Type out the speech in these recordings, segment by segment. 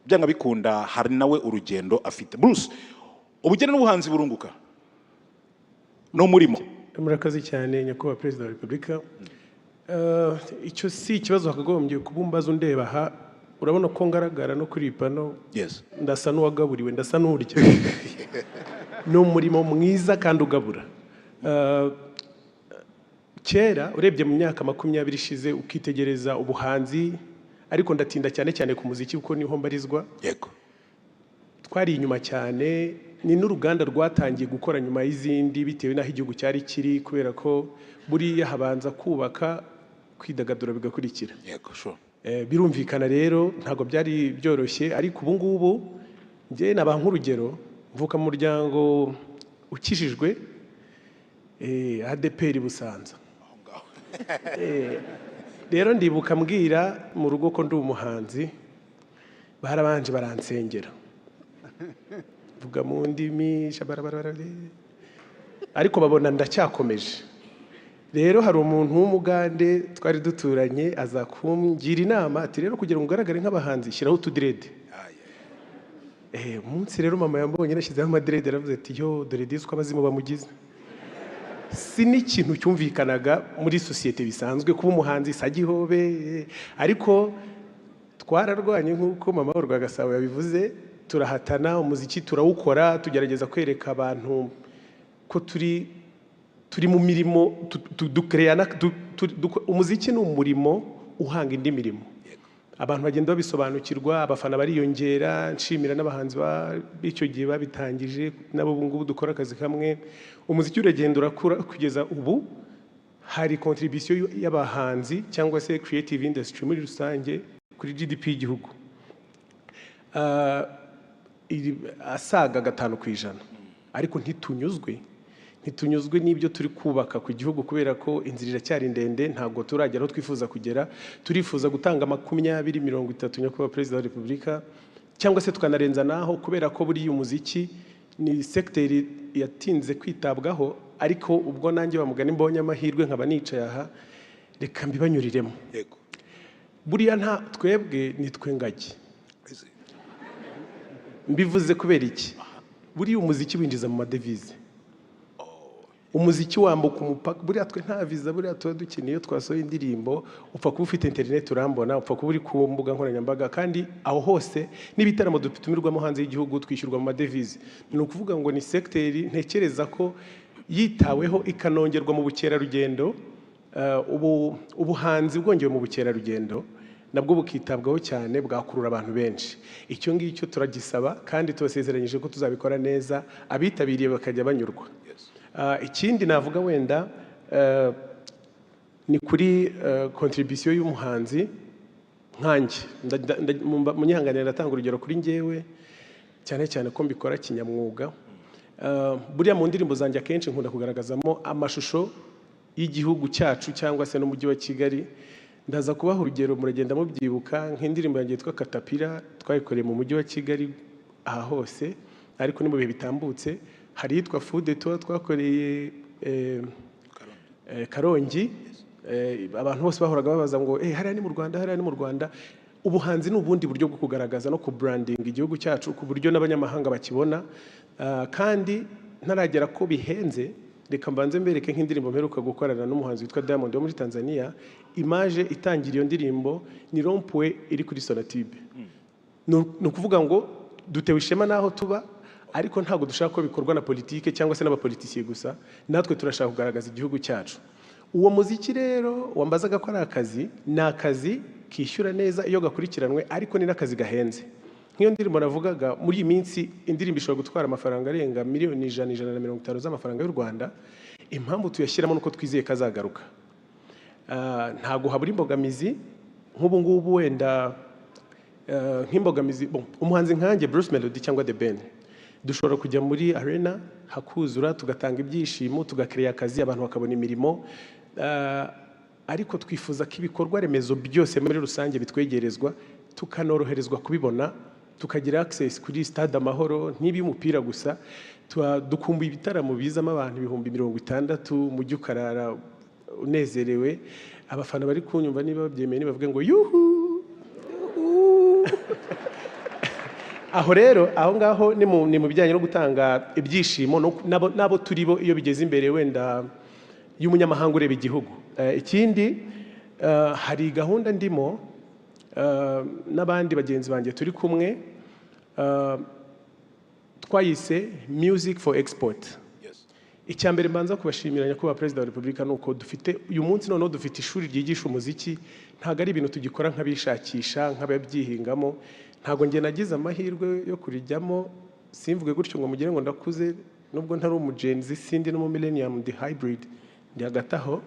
byanga bikunda hari nawe urugendo afite. Bruce, ubugeni n'ubuhanzi burunguka no murimo. Murakazi cyane nyakubahwa Perezida wa Repubulika. Icyo si ikibazo hakagombye kubumbaza undeba aha, urabona ko ngaragara no kuri pano. Yes. Ndasa n'uwagaburiwe, ndasa n'urya. No murimo mwiza kandi ugabura. Kera urebye mu myaka 20 ishize ukitegereza ubuhanzi, ariko ndatinda cyane cyane ku muziki kuko niho mbarizwa. Yego. Twari inyuma cyane, ni n'uruganda rwatangiye gukora nyuma y'izindi bitewe n'aho igihugu cyari kiri, kubera ko buriya habanza kubaka kwidagadura bigakurikira. Yego, sure. Birumvikana rero ntago byari byoroshye, ariko ubu ngubu ngiye nabaha nk'urugero, mvuka mu muryango ukijijwe ADPR Busanza. Rero ndibuka mbwira mu rugo ko ndi umuhanzi, barabanje baransengera, vuga mu ndimi ariko babona ndacyakomeje. Rero hari umuntu w'umugande twari duturanye aza kumgira inama ati rero kugira ngo ugaragare nk'abahanzi shyiraho utudirede. Umunsi rero mama yambonye nashyizeho amadirede, aravuze ati yo dore disco abazimu bamugize. Si n'ikintu cyumvikanaga muri societe bisanzwe kuba umuhanzi sagihobe, ariko twararwanye nk'uko mama wa Rwagasabo yabivuze, turahatana umuziki turawukora, tugerageza kwereka abantu ko turi mu mirimo dukreyana. Umuziki ni umurimo uhanga indi mirimo, abantu bagenda babisobanukirwa, abafana bariyongera. Nshimira n'abahanzi b'icyo gihe babitangije, nabo ubu ngubu dukora akazi kamwe. Umuziki uragenda urakura kugeza ubu hari contribution y'abahanzi cyangwa se creative industry muri rusange kuri GDP y'igihugu asaga 5%, ariko ntitunyuzwe n'ibyo turi kubaka ku gihugu, kubera ko inzira iracyari ndende, ntabwo turagera aho twifuza kugera. Turifuza gutanga 20-30 nyakubahwa Perezida wa Repubulika, cyangwa se tukanarenza naho, kubera ko buri umuziki ni secteur yatinze kwitabwaho, ariko ubwo nanjye bamugana imbonye amahirwe nkaba nicaye aha, reka mbibanyuriremo. Yego. Buriya nta twebwe nitwe ngagi. Mbivuze kubera iki? Buriya umuziki winjiza mu madevize. Umuziki wambuka umupaka, buriya twe nta visa, buriya tuba dukeneye iyo twasohoye indirimbo, upfa kuba ufite internet urambona, upfa kuba uri ku mbuga nkoranyambaga, kandi aho hose n'ibitaramo dutumirwamo hanze y'igihugu twishyurwa mu madevize. Ni ukuvuga ngo ni secteur ntekereza ko yitaweho ikanongerwa mu bukerarugendo. Ubuhanzi bwongewe mu bukerarugendo nabwo bukitabwaho cyane, bwakurura abantu benshi. Icyo ngicyo turagisaba kandi tubasezeranyije ko tuzabikora neza, abitabiriye bakajya banyurwa. Ikindi navuga wenda ni kuri contribution y'umuhanzi nkanjye. Munyihanganira ndatanga urugero kuri njyewe, cyane cyane ko mbikora kinyamwuga. Buriya mu ndirimbo zanjye akenshi nkunda kugaragazamo amashusho y'igihugu cyacu cyangwa se n'umujyi wa Kigali. Ndaza kubaha urugero, muragenda mubyibuka, nk'indirimbo yanjye yitwa Katapira twayikoreye mu mujyi wa Kigali aha hose, ariko ni mu bihe bitambutse. Hari yitwa Food Tour twakoreye Karongi. Abantu bose bahoraga babaza ngo hariya ni mu Rwanda, hariya ni mu Rwanda. Ubuhanzi ni ubundi buryo bwo kugaragaza no ku branding igihugu cyacu ku buryo n'abanyamahanga bakibona. Kandi ntaragera ko bihenze, reka mbanze mbereke nk'indirimbo mperuka gukorana n'umuhanzi witwa Diamond wo muri Tanzania. Image itangira iyo ndirimbo ni rompwe iri kuri Sonatube. Ni ukuvuga ngo dutewe ishema naho tuba, ariko ntabwo dushaka ko bikorwa na politike cyangwa se n'abapolitisiye gusa, natwe turashaka kugaragaza igihugu cyacu. Uwo muziki rero wambazaga ko ari akazi, ni akazi kishyura neza iyo gakurikiranwe, ariko ni n'akazi gahenze. Nk'iyo ndirimbo navugaga, muri iyi minsi indirimbo ishobora gutwara amafaranga arenga miliyoni 150 z'amafaranga y'u Rwanda. Impamvu tuyashyiramo nuko twizeye kazagaruka. Ntago habura imbogamizi. Nk'ubu ngubu wenda nk'imbogamizi, umuhanzi nkanjye Bruce Melody cyangwa The Ben, dushobora kujya muri arena hakuzura, tugatanga ibyishimo, tugakrera akazi, abantu bakabona imirimo. Ariko twifuza ko ibikorwa remezo byose muri rusange bitwegerezwa, tukanoroherezwa kubibona, tukagira access kuri stade Amahoro n'iby'umupira gusa. Dukumbuye ibitaramo bizamo abantu 60,000 mu gihe ukarara unezerewe. Abafana bari kunyumva niba babyemeye bavuga ngo yuhu aho rero aho ngaho ni mu bijyanye no gutanga ibyishimo n'abo turi bo iyo bigeze imbere wenda y'umunyamahanga ureba igihugu. Ikindi hari gahunda ndimo n'abandi bagenzi banjye turi kumwe twayise Music for Export. Icya mbere mbanza kubashimira nyakubahwa Perezida wa Repubulika nuko dufite uyu munsi noneho dufite ishuri ryigisha umuziki, ntago ari ibintu tugikora nk'abishakisha nk'ababyihingamo. Ntago njye nagize amahirwe yo kurijyamo, simvuge gutyo ngo mugire ngo ndakuze, nubwo ntari umugenzi sindi no mu millennium the hybrid ndi hagataho,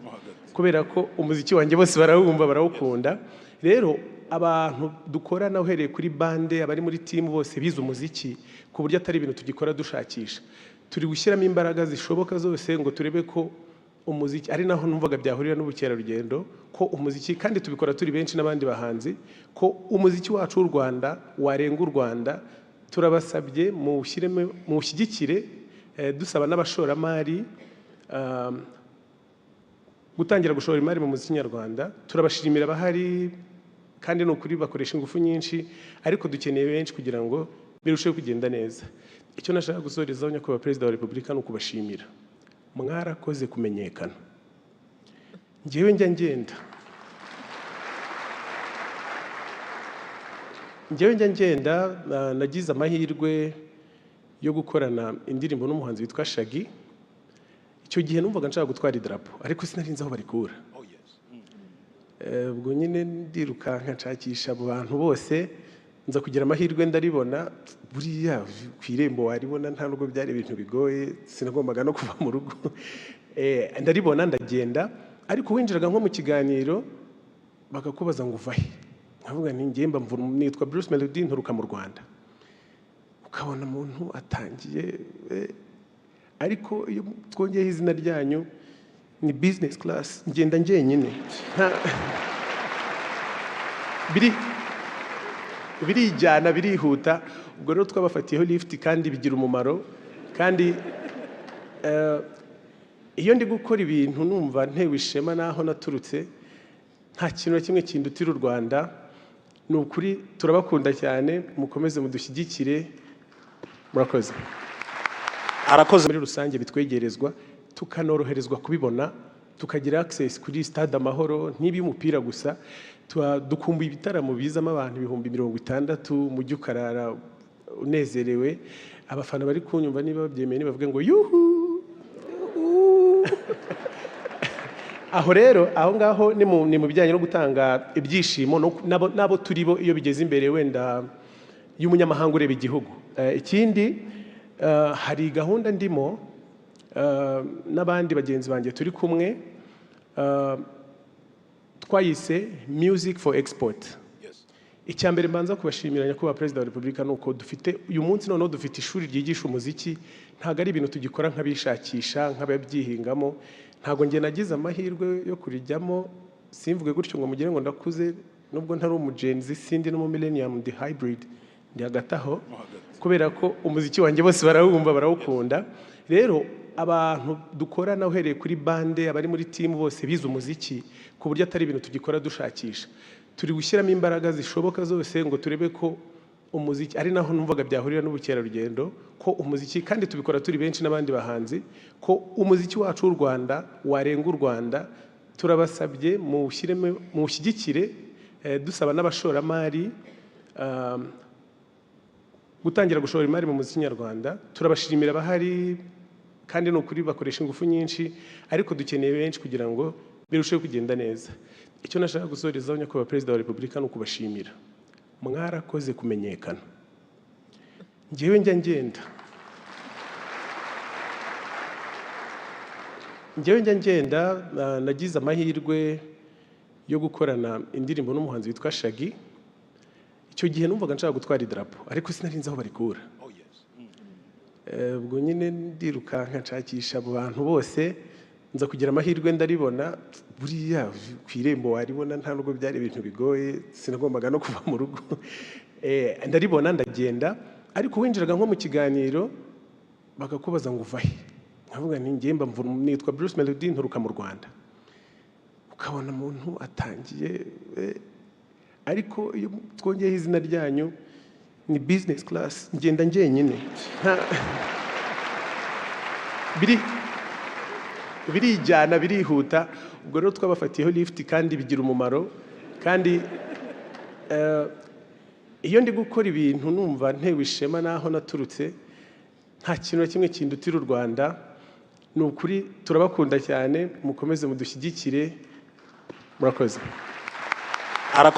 kubera ko umuziki wanjye bose barawumva barawukunda. Rero abantu dukorana uhereye kuri bande abari muri team bose bize umuziki ku buryo atari ibintu tugikora dushakisha. Turi gushyiramo imbaraga zishoboka zose ngo turebe ko umuziki ari naho numvaga byahurira n'ubukerarugendo, ko umuziki kandi tubikora turi benshi n'abandi bahanzi, ko umuziki wacu w'u Rwanda warenga u Rwanda. Turabasabye mu ushyigikire, dusaba n'abashoramari gutangira gushora imari mu muziki nyarwanda. Turabashimira bahari kandi no kuri bakoresha ingufu nyinshi, ariko dukeneye benshi kugira ngo birusheho kugenda neza. Icyo nashaka gusorezaho nyakubahwa Perezida wa Repubulika ni ukubashimira, mwarakoze kumenyekana. Njyewe njya ngenda nagize amahirwe yo gukorana indirimbo n'umuhanzi witwa Shaggy. Icyo gihe numvaga nshaka gutwara idarapo ariko sinarinzi aho barikura. Ubwo nyine ndirukanka nshakisha abo bantu bose, nza kugira amahirwe ndaribona. Buriya ku irembo waribona, nta nubwo byari ibintu bigoye, sinagombaga no kuva mu rugo. Ndaribona ndagenda, ariko winjiraga nko mu kiganiro bakakubaza ngo uvahe, nkavuga nti ngiye nitwa Bruce Melody nturuka mu Rwanda. Ukabona umuntu atangiye, ariko iyo twongeyeho izina ryanyu ni business class, ngenda njyenyine birijyana birihuta. Ubwo rero twabafatiyeho lift kandi bigira umumaro. Kandi iyo ndi gukora ibintu numva ntewe ishema naho naturutse, nta kintu na kimwe kindutira u Rwanda. Ni ukuri turabakunda cyane, mukomeze mudushyigikire, murakoze. Arakoze. Muri rusange bitwegerezwa tukanoroherezwa kubibona, tukagira access kuri Stade Amahoro n'iby'umupira gusa. Dukumbuye ibitaramo bizamo abantu 60,000 mujye ukarara unezerewe. Abafana bari kunyumva niba babyemeye nibavuge ngo yuhu. Aho rero aho ngaho ni mu bijyanye no gutanga ibyishimo n'abo turi bo iyo bigeze imbere wenda y'umunyamahanga ureba igihugu. Ikindi hari gahunda ndimo n'abandi bagenzi banjye turi kumwe twayise Music for Export. Icya mbere mbanza kubashimira nyakubahwa Perezida wa Repubulika nuko dufite uyu munsi noneho dufite ishuri ryigisha umuziki, ntago ari ibintu tugikora nk'abishakisha nk'ababyihingamo. Ntago njye nagize amahirwe yo kurijyamo, simvuge gutyo ngo mugire ngo ndakuze, nubwo ntari umugenzi sindi no mu millennium the hybrid ndi hagataho, kubera ko umuziki wanjye bose barawumva barawukunda. Rero abantu dukorana uhereye kuri bande abari muri team bose bize umuziki ku buryo atari ibintu tugikora dushakisha. Turi gushyiramo imbaraga zishoboka zose ngo turebe ko umuziki ari naho numvaga byahurira n'ubukerarugendo, ko umuziki kandi tubikora turi benshi n'abandi bahanzi, ko umuziki wacu w'u Rwanda warenga u Rwanda. Turabasabye mu ushyigikire, dusaba n'abashoramari gutangira gushora imari mu muziki nyarwanda. Turabashimira bahari kandi no kuri bakoresha ingufu nyinshi, ariko dukeneye benshi kugira ngo birusheho kugenda neza. Icyo nashaka gusorezaho nyakubahwa Perezida wa Repubulika ni ukubashimira, mwarakoze kumenyekana. Njyewe njya ngenda nagize amahirwe yo gukorana indirimbo n'umuhanzi witwa Shaggy. Icyo gihe numvaga nshaka gutwara idarapo ariko sinarinzi aho barikura. Ubwo nyine ndirukanka nshakisha abo bantu bose, nza kugira amahirwe ndaribona. Buriya ku irembo waribona, nta nubwo byari ibintu bigoye, sinagombaga no kuva mu rugo. Ndaribona ndagenda, ariko winjiraga nko mu kiganiro bakakubaza ngo uvahe, nkavuga nti ngiye nitwa Bruce Melody nturuka mu Rwanda. Ukabona umuntu atangiye, ariko iyo twongeyeho izina ryanyu ni business class, ngenda njyenyine birijyana birihuta. Ubwo rero twabafatiyeho lift kandi bigira umumaro, kandi iyo ndi gukora ibintu numva ntewe ishema naho naturutse, nta kintu na kimwe kindutira u Rwanda. Ni ukuri turabakunda cyane, mukomeze mudushyigikire, murakoze. Arakoze.